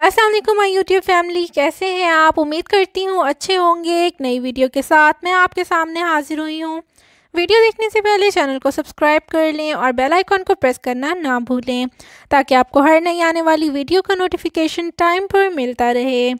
अस्सलाम वालेकुम my YouTube family, कैसे हैं आप। उम्मीद करती हूँ अच्छे होंगे। एक नई वीडियो के साथ मैं आपके सामने हाजिर हुई हूँ। वीडियो देखने से पहले चैनल को सब्सक्राइब कर लें और बेल आइकन को प्रेस करना ना भूलें ताकि आपको हर नई आने वाली वीडियो का नोटिफिकेशन टाइम पर मिलता रहे।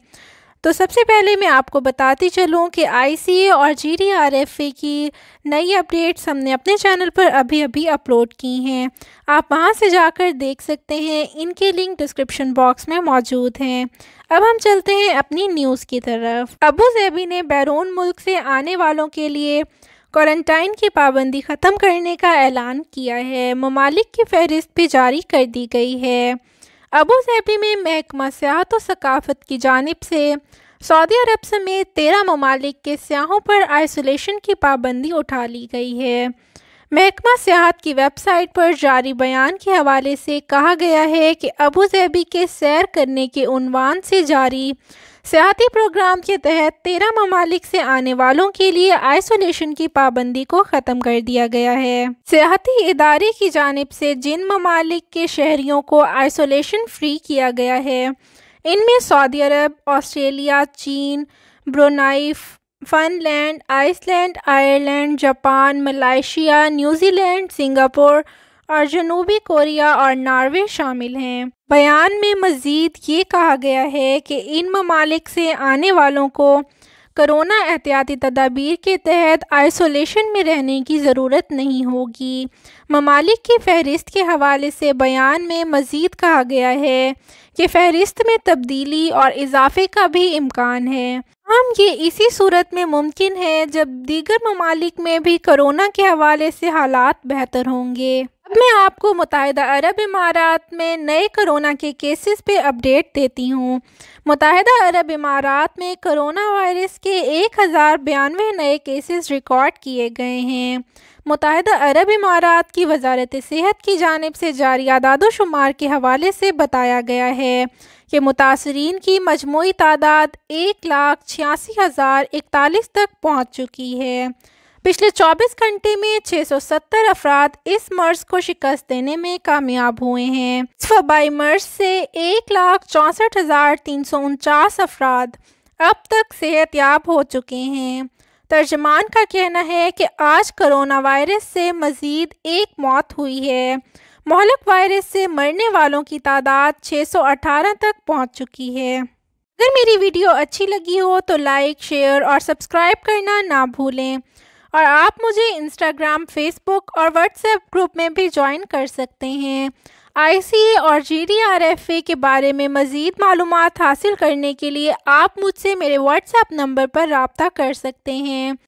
तो सबसे पहले मैं आपको बताती चलूँ कि ICA और GDRFA की नई अपडेट्स हमने अपने चैनल पर अभी अपलोड की हैं। आप वहां से जाकर देख सकते हैं, इनके लिंक डिस्क्रिप्शन बॉक्स में मौजूद हैं। अब हम चलते हैं अपनी न्यूज़ की तरफ। अबू धाबी ने बैरून मुल्क से आने वालों के लिए क्वारंटाइन की पाबंदी ख़त्म करने का ऐलान किया है। ममालिक की फहरिस्त भी जारी कर दी गई है। अबू धाबी में महकमा सियाहत और सकाफत की जानिब से सऊदी अरब समेत 13 ममालिक के सियाहों पर आइसोलेशन की पाबंदी उठा ली गई है। महकमा सियाहत की वेबसाइट पर जारी बयान के हवाले से कहा गया है कि अबू धाबी के सैर करने के उन्वान से जारी सियाहती प्रोग्राम के तहत 13 ममालिक से आने वालों के लिए आइसोलेशन की पाबंदी को ख़त्म कर दिया गया है। सियाहती इदारे की जानिब से जिन ममालिक के शहरियों को आइसोलेशन फ्री किया गया है, इनमें सऊदी अरब, ऑस्ट्रेलिया, चीन, Brunei, Finland, Iceland, Ireland, Japan, Malaysia, New Zealand, Singapore और जनूबी कोरिया और नॉर्वे शामिल हैं। बयान में मज़ीद ये कहा गया है कि इन ममालिक से आने वालों को कोरोना एहतियाती तदाबीर के तहत आइसोलेशन में रहने की ज़रूरत नहीं होगी। ममालिक की फहरिस्त के हवाले से बयान में मज़ीद कहा गया है कि फहरिस्त में तब्दीली और इजाफे का भी इम्कान है। हम ये इसी सूरत में मुमकिन है जब दीगर ममालिक में भी कोरोना के हवाले से हालात बेहतर होंगे। अब मैं आपको मुत्तहिदा अरब इमारात में नए कोरोना के केसेस पे अपडेट देती हूँ। मुत्तहिदा अरब इमारात में कोरोना वायरस के 1092 नए केसेस रिकॉर्ड किए गए हैं। मुत्तहिदा अरब इमारात की वजारत सेहत की जानिब से जारी आदाद-ओ-शुमार के हवाले से बताया गया है कि मुतासरीन की मजमूई तादाद 1,86,041 तक पहुँच चुकी है। पिछले 24 घंटे में 670 अफराद इस मर्ज को शिकस्त देने में कामयाब हुए हैं। इस वबाई मर्ज से 1,64,349 अफराद अब तक सेहतयाब हो चुके हैं। तर्जमान का कहना है कि आज कोरोना वायरस से मज़ीद एक मौत हुई है। मोहल्लक वायरस से मरने वालों की तादाद 618 तक पहुंच चुकी है। अगर मेरी वीडियो अच्छी लगी हो तो लाइक, शेयर और सब्सक्राइब करना ना भूलें और आप मुझे इंस्टाग्राम, फेसबुक और व्हाट्सएप ग्रुप में भी ज्वाइन कर सकते हैं। ICA और GDRFA के बारे में मज़ीद मालूमात हासिल करने के लिए आप मुझसे मेरे व्हाट्सएप नंबर पर राब्ता कर सकते हैं।